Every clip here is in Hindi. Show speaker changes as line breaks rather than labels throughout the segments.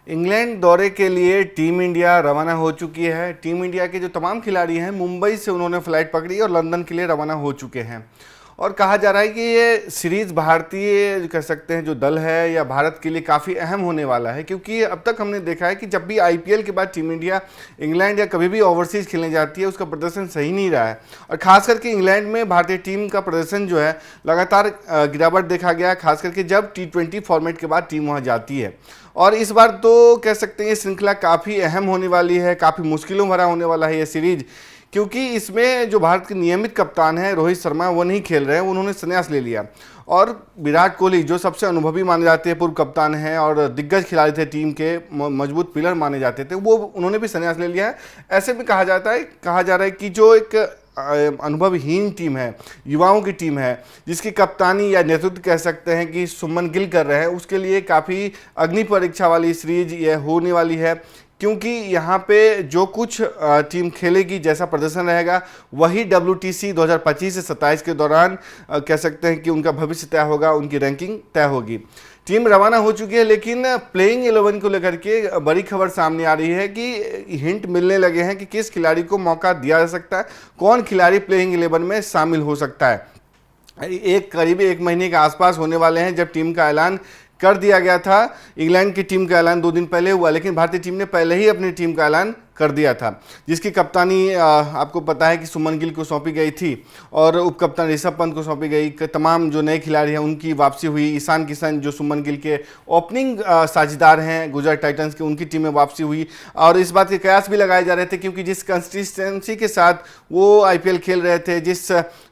इंग्लैंड दौरे के लिए टीम इंडिया रवाना हो चुकी है। टीम इंडिया के जो तमाम खिलाड़ी हैं मुंबई से उन्होंने फ्लाइट पकड़ी और लंदन के लिए रवाना हो चुके हैं। और कहा जा रहा है कि ये सीरीज़ भारतीय कह सकते हैं जो दल है या भारत के लिए काफ़ी अहम होने वाला है, क्योंकि अब तक हमने देखा है कि जब भी आईपीएल के बाद टीम इंडिया इंग्लैंड या कभी भी ओवरसीज़ खेलने जाती है उसका प्रदर्शन सही नहीं रहा है। और ख़ास करके इंग्लैंड में भारतीय टीम का प्रदर्शन जो है लगातार गिरावट देखा गया, खास करके जब T20 फॉर्मेट के बाद टीम वहाँ जाती है। और इस बार तो कह सकते हैं ये श्रृंखला काफ़ी अहम होने वाली है, काफ़ी मुश्किलों भरा होने वाला है ये सीरीज, क्योंकि इसमें जो भारत के नियमित कप्तान हैं रोहित शर्मा वो नहीं खेल रहे हैं, उन्होंने संन्यास ले लिया। और विराट कोहली जो सबसे अनुभवी माने जाते हैं, पूर्व कप्तान हैं और दिग्गज खिलाड़ी थे, टीम के मजबूत पिलर माने जाते थे, वो उन्होंने भी संन्यास ले लिया है। ऐसे में कहा जा रहा है कि जो एक अनुभवहीन टीम है, युवाओं की टीम है, जिसकी कप्तानी या नेतृत्व कह सकते हैं कि सुमन गिल कर रहे हैं, उसके लिए काफ़ी अग्नि परीक्षा वाली सीरीज ये होने वाली है। क्योंकि यहाँ पे जो कुछ टीम खेलेगी, जैसा प्रदर्शन रहेगा, वही WTC 2025 से 27 के दौरान कह सकते हैं कि उनका भविष्य तय होगा, उनकी रैंकिंग तय होगी। टीम रवाना हो चुकी है, लेकिन प्लेइंग 11 को लेकर के बड़ी खबर सामने आ रही है कि हिंट मिलने लगे हैं कि किस खिलाड़ी को मौका दिया जा सकता है, कौन खिलाड़ी प्लेइंग 11 में शामिल हो सकता है। करीब एक महीने के आसपास होने वाले हैं जब टीम का ऐलान कर दिया गया था। इंग्लैंड की टीम का ऐलान 2 दिन पहले हुआ, लेकिन भारतीय टीम ने पहले ही अपनी टीम का ऐलान कर दिया था, जिसकी कप्तानी आपको पता है कि सुमन गिल को सौंपी गई थी और उप कप्तान ऋषभ पंत को सौंपी गई। तमाम जो नए खिलाड़ी हैं उनकी वापसी हुई। ईशान किशन जो सुमन गिल के ओपनिंग साझेदार हैं गुजरात टाइटंस के, उनकी टीम में वापसी हुई। और इस बात के कयास भी लगाए जा रहे थे, क्योंकि जिस कंसिस्टेंसी के साथ वो आईपीएल खेल रहे थे, जिस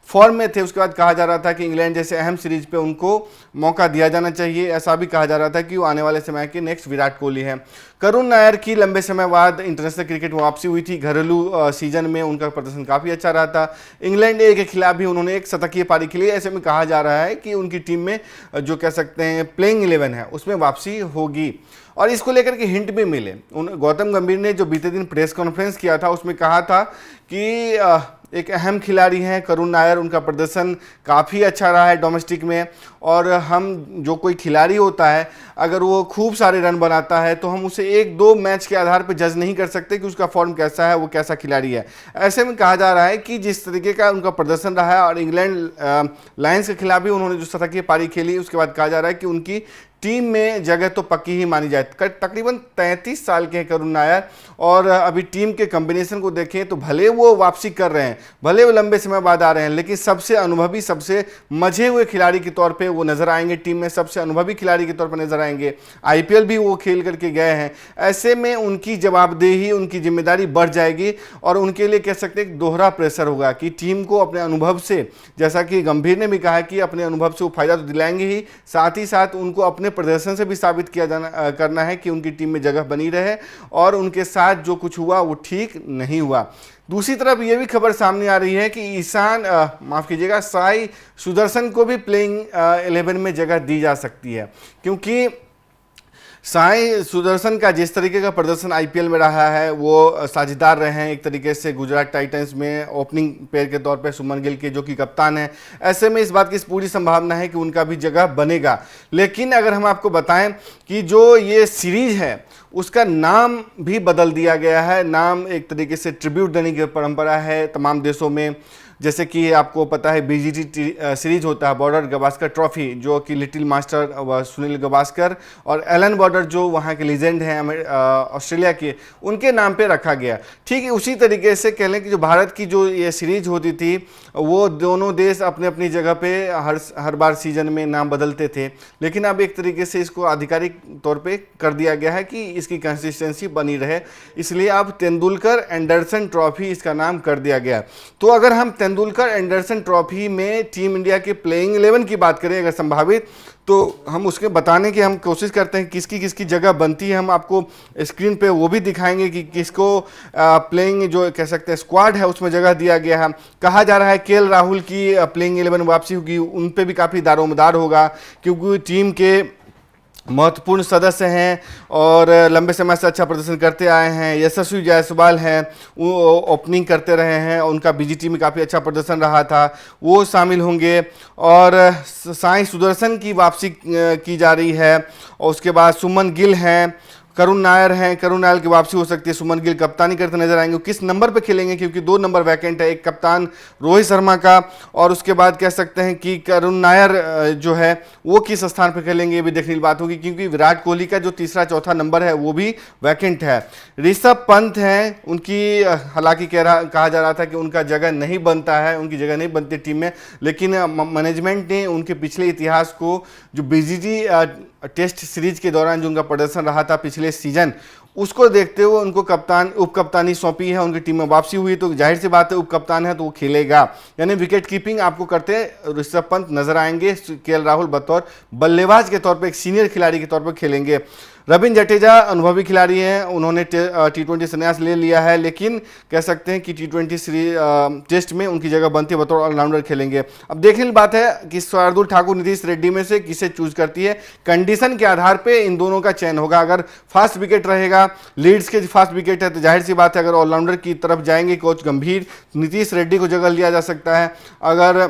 फॉर्म में थे, उसके बाद कहा जा रहा था कि इंग्लैंड जैसे अहम सीरीज पे उनको मौका दिया जाना चाहिए। ऐसा भी कहा जा रहा था कि वो आने वाले समय के नेक्स्ट विराट कोहली हैं। करुण नायर की लंबे समय बाद इंटरनेशनल क्रिकेट में वापसी हुई थी। घरेलू सीजन में उनका प्रदर्शन काफ़ी अच्छा रहा था। इंग्लैंड ए के खिलाफ भी उन्होंने एक शतकीय पारी खेली। ऐसे में कहा जा रहा है कि उनकी टीम में जो कह सकते हैं प्लेइंग 11 है उसमें वापसी होगी। और इसको लेकर के हिंट भी मिले। गौतम गंभीर ने जो बीते दिन प्रेस कॉन्फ्रेंस किया था उसमें कहा था कि एक अहम खिलाड़ी हैं करुण नायर, उनका प्रदर्शन काफ़ी अच्छा रहा है डोमेस्टिक में। और हम जो कोई खिलाड़ी होता है अगर वो खूब सारे रन बनाता है तो हम उसे 1-2 मैच के आधार पर जज नहीं कर सकते कि उसका फॉर्म कैसा है, वो कैसा खिलाड़ी है। ऐसे में कहा जा रहा है कि जिस तरीके का उनका प्रदर्शन रहा है, और इंग्लैंड लायंस के खिलाफ भी उन्होंने जो शतकीय पारी खेली, उसके बाद कहा जा रहा है कि उनकी टीम में जगह तो पक्की ही मानी जाए। तकरीबन 33 साल के हैं करुण नायर, और अभी टीम के कॉम्बिनेशन को देखें तो भले वो वापसी कर रहे हैं, भले वो लंबे समय बाद आ रहे हैं, लेकिन सबसे अनुभवी, सबसे मजे हुए खिलाड़ी के तौर पे वो नजर आएंगे। टीम में सबसे अनुभवी खिलाड़ी के तौर पर नजर आएंगे। आईपीएल भी वो खेल करके गए हैं। ऐसे में उनकी जवाबदेही, उनकी जिम्मेदारी बढ़ जाएगी और उनके लिए कह सकते हैं दोहरा प्रेशर होगा कि टीम को अपने अनुभव से, जैसा कि गंभीर ने भी कहा कि अपने अनुभव से वो फायदा तो दिलाएंगे ही, साथ ही साथ उनको अपने प्रदर्शन से भी साबित करना है कि उनकी टीम में जगह बनी रहे। और उनके साथ जो कुछ हुआ वो ठीक नहीं हुआ। दूसरी तरफ ये भी खबर सामने आ रही है कि साई सुदर्शन को भी प्लेइंग 11 में जगह दी जा सकती है, क्योंकि साई सुदर्शन का जिस तरीके का प्रदर्शन आईपीएल में रहा है, वो साझेदार रहे हैं एक तरीके से गुजरात टाइटंस में ओपनिंग पेयर के तौर पे सुमन गिल के, जो कि कप्तान है। ऐसे में इस बात की पूरी संभावना है कि उनका भी जगह बनेगा। लेकिन अगर हम आपको बताएं कि जो ये सीरीज है उसका नाम भी बदल दिया गया है। नाम एक तरीके से ट्रिब्यूट देने की परंपरा है तमाम देशों में। जैसे कि आपको पता है BGT सीरीज होता है, बॉर्डर गवास्कर ट्रॉफी, जो कि लिटिल मास्टर सुनील गवास्कर और एलन बॉर्डर जो वहाँ के लीजेंड हैं ऑस्ट्रेलिया के, उनके नाम पे रखा गया। ठीक है, उसी तरीके से कह लें कि जो भारत की जो ये सीरीज होती थी वो दोनों देश अपने अपनी जगह पे हर बार सीजन में नाम बदलते थे, लेकिन अब एक तरीके से इसको आधिकारिक तौर पे कर दिया गया है कि इसकी कंसिस्टेंसी बनी रहे, इसलिए अब तेंदुलकर एंडरसन ट्रॉफी इसका नाम कर दिया गया। तो अगर हम तेंदुलकर एंडरसन ट्रॉफी में टीम इंडिया के प्लेइंग 11 की बात करें अगर संभावित, तो हम उसके बताने की हम कोशिश करते हैं किसकी किसकी जगह बनती है। हम आपको स्क्रीन पे वो भी दिखाएंगे कि किसको प्लेइंग जो कह सकते हैं स्क्वाड है उसमें जगह दिया गया है। कहा जा रहा है केएल राहुल की प्लेइंग 11 वापसी होगी, उन पे भी काफ़ी दारोमदार होगा, क्योंकि टीम के महत्वपूर्ण सदस्य हैं और लंबे समय से अच्छा प्रदर्शन करते आए हैं। यशस्वी जायसवाल हैं, वो ओपनिंग करते रहे हैं, उनका BGT में काफ़ी अच्छा प्रदर्शन रहा था, वो शामिल होंगे। और साई सुदर्शन की वापसी की जा रही है, और उसके बाद सुमन गिल हैं, करुण नायर हैं, करुण नायर की वापसी हो सकती है। सुमन गिल कप्तानी करते नजर आएंगे। किस नंबर पे खेलेंगे, क्योंकि 2 नंबर वैकेंट है, एक कप्तान रोहित शर्मा का और उसके बाद कह सकते हैं कि करुण नायर जो है वो किस स्थान पे खेलेंगे, ये भी देखने की बात होगी, क्योंकि विराट कोहली का जो तीसरा चौथा नंबर है वो भी वैकेंट है। ऋषभ पंत हैं, उनकी हालांकि कहा जा रहा था कि उनका जगह नहीं बनता है, उनकी जगह नहीं बनती टीम में, लेकिन मैनेजमेंट ने उनके पिछले इतिहास को, जो बीजीटी टेस्ट सीरीज के दौरान जो उनका प्रदर्शन रहा था पिछले सीजन, उसको देखते हुए उनको उप कप्तानी सौंपी है। उनकी टीम में वापसी हुई तो जाहिर सी बात है उप कप्तान है तो वो खेलेगा, यानी विकेट कीपिंग आपको करते ऋषभ पंत नजर आएंगे। केएल राहुल बतौर बल्लेबाज के तौर पर एक सीनियर खिलाड़ी के तौर पर खेलेंगे। रविंद्र जडेजा अनुभवी खिलाड़ी हैं, उन्होंने T20 संन्यास ले लिया है, लेकिन कह सकते हैं कि T20 सीरीज टेस्ट में उनकी जगह बनती है, बतौर ऑलराउंडर खेलेंगे। अब देखने की बात है कि शार्दुल ठाकुर, नीतीश रेड्डी में से किसे चूज करती है। कंडीशन के आधार पे इन दोनों का चयन होगा। अगर फास्ट विकेट रहेगा, लीड्स के फास्ट विकेट है, तो जाहिर सी बात है अगर ऑलराउंडर की तरफ जाएंगे कोच गंभीर, नीतीश रेड्डी को जगह लिया जा सकता है। अगर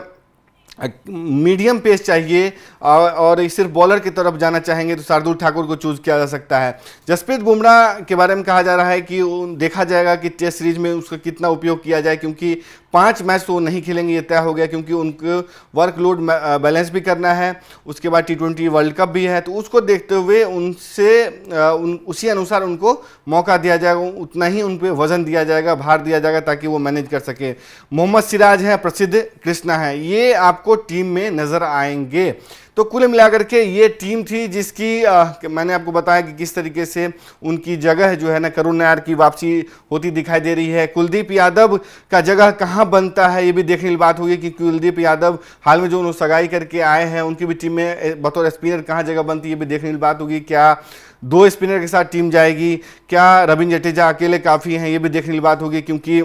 मीडियम पेस चाहिए और सिर्फ बॉलर की तरफ जाना चाहेंगे तो शार्दुल ठाकुर को चूज किया जा सकता है। जसप्रीत बुमराह के बारे में कहा जा रहा है कि देखा जाएगा कि टेस्ट सीरीज में उसका कितना उपयोग किया जाए, क्योंकि 5 मैच तो वो नहीं खेलेंगे, ये तय हो गया, क्योंकि उनको वर्कलोड बैलेंस भी करना है, उसके बाद T20 वर्ल्ड कप भी है, तो उसको देखते हुए उसी अनुसार उनको मौका दिया जाएगा, उतना ही उन पर वजन दिया जाएगा, भार दिया जाएगा, ताकि वो मैनेज कर सके। मोहम्मद सिराज हैं, प्रसिद्ध कृष्णा हैं, ये आपको टीम में नजर आएंगे। तो कुल मिलाकर के ये टीम थी जिसकी मैंने आपको बताया कि किस तरीके से उनकी जगह जो है ना, करुण नायर की वापसी होती दिखाई दे रही है। कुलदीप यादव का जगह कहां बनता है ये भी देखने की बात होगी कि कुलदीप यादव हाल में जो उन्होंने सगाई करके आए हैं, उनकी भी टीम में बतौर स्पिनर कहां जगह बनती है ये भी देखने की बात होगी। क्या 2 स्पिनर के साथ टीम जाएगी, क्या रविंद्र जडेजा अकेले काफ़ी हैं, ये भी देखने की बात होगी, क्योंकि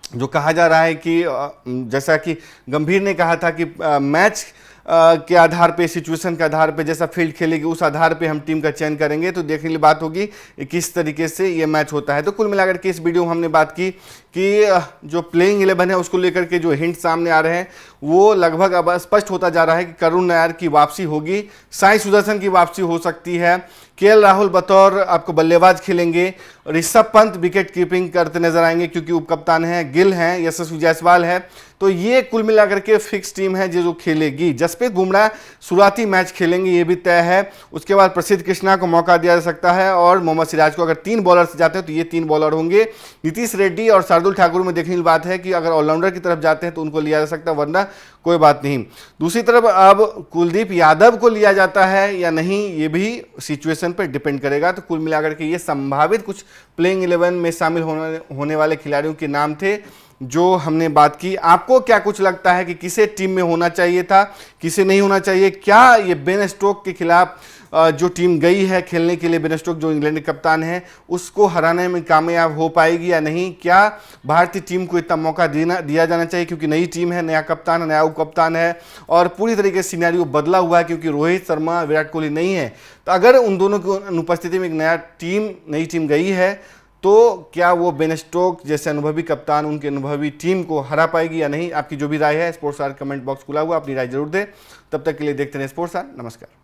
जो कहा जा रहा है कि जैसा कि गंभीर ने कहा था कि मैच के आधार पे, सिचुएशन के आधार पे, जैसा फील्ड खेलेगी उस आधार पे हम टीम का चयन करेंगे, तो देखने की बात होगी किस तरीके से ये मैच होता है। तो कुल मिलाकर के इस वीडियो में हमने बात की कि जो प्लेइंग 11 है उसको लेकर के जो हिंट सामने आ रहे हैं वो लगभग अब स्पष्ट होता जा रहा है कि करुण नायर की वापसी होगी, साई सुदर्शन की वापसी हो सकती है, केएल राहुल बतौर आपको बल्लेबाज खेलेंगे, ऋषभ पंत विकेट कीपिंग करते नजर आएंगे क्योंकि उपकप्तान हैं, गिल हैं, यशस्वी जायसवाल है। तो ये कुल मिलाकर के फिक्स टीम है जो खेलेगी। जसप्रीत बुमराह शुरुआती मैच खेलेंगे, ये भी तय है। उसके बाद प्रसिद्ध कृष्णा को मौका दिया जा सकता है और मोहम्मद सिराज को। अगर 3 बॉलर से जाते हैं तो ये 3 बॉलर होंगे। नीतीश रेड्डी और शार्दुल ठाकुर में देखने की बात है कि अगर ऑलराउंडर की तरफ जाते हैं तो उनको लिया जा सकता है, वरना कोई बात नहीं। दूसरी तरफ अब कुलदीप यादव को लिया जाता है या नहीं, ये भी सिचुएशन पर डिपेंड करेगा। तो कुल मिलाकर के ये संभावित कुछ प्लेइंग 11 में शामिल होने वाले खिलाड़ियों के नाम थे जो हमने बात की। आपको क्या कुछ लगता है कि किसे टीम में होना चाहिए था, किसे नहीं होना चाहिए? क्या ये बेन स्टोक के खिलाफ जो टीम गई है खेलने के लिए, बेन स्टोक जो इंग्लैंड के कप्तान है, उसको हराने में कामयाब हो पाएगी या नहीं? क्या भारतीय टीम को इतना मौका दिया जाना चाहिए, क्योंकि नई टीम है, नया कप्तान है, नया उप कप्तान है और पूरी तरीके से सिनेरियो बदला हुआ है क्योंकि रोहित शर्मा, विराट कोहली नहीं है। तो अगर उन दोनों की अनुपस्थिति में एक नई टीम गई है तो क्या वो बेन स्टोक जैसे अनुभवी कप्तान उनकी अनुभवी टीम को हरा पाएगी या नहीं? आपकी जो भी राय है स्पोर्ट्स आर कमेंट बॉक्स खुला हुआ, अपनी राय जरूर दें। तब तक के लिए देखते रहे स्पोर्ट्स आर। नमस्कार।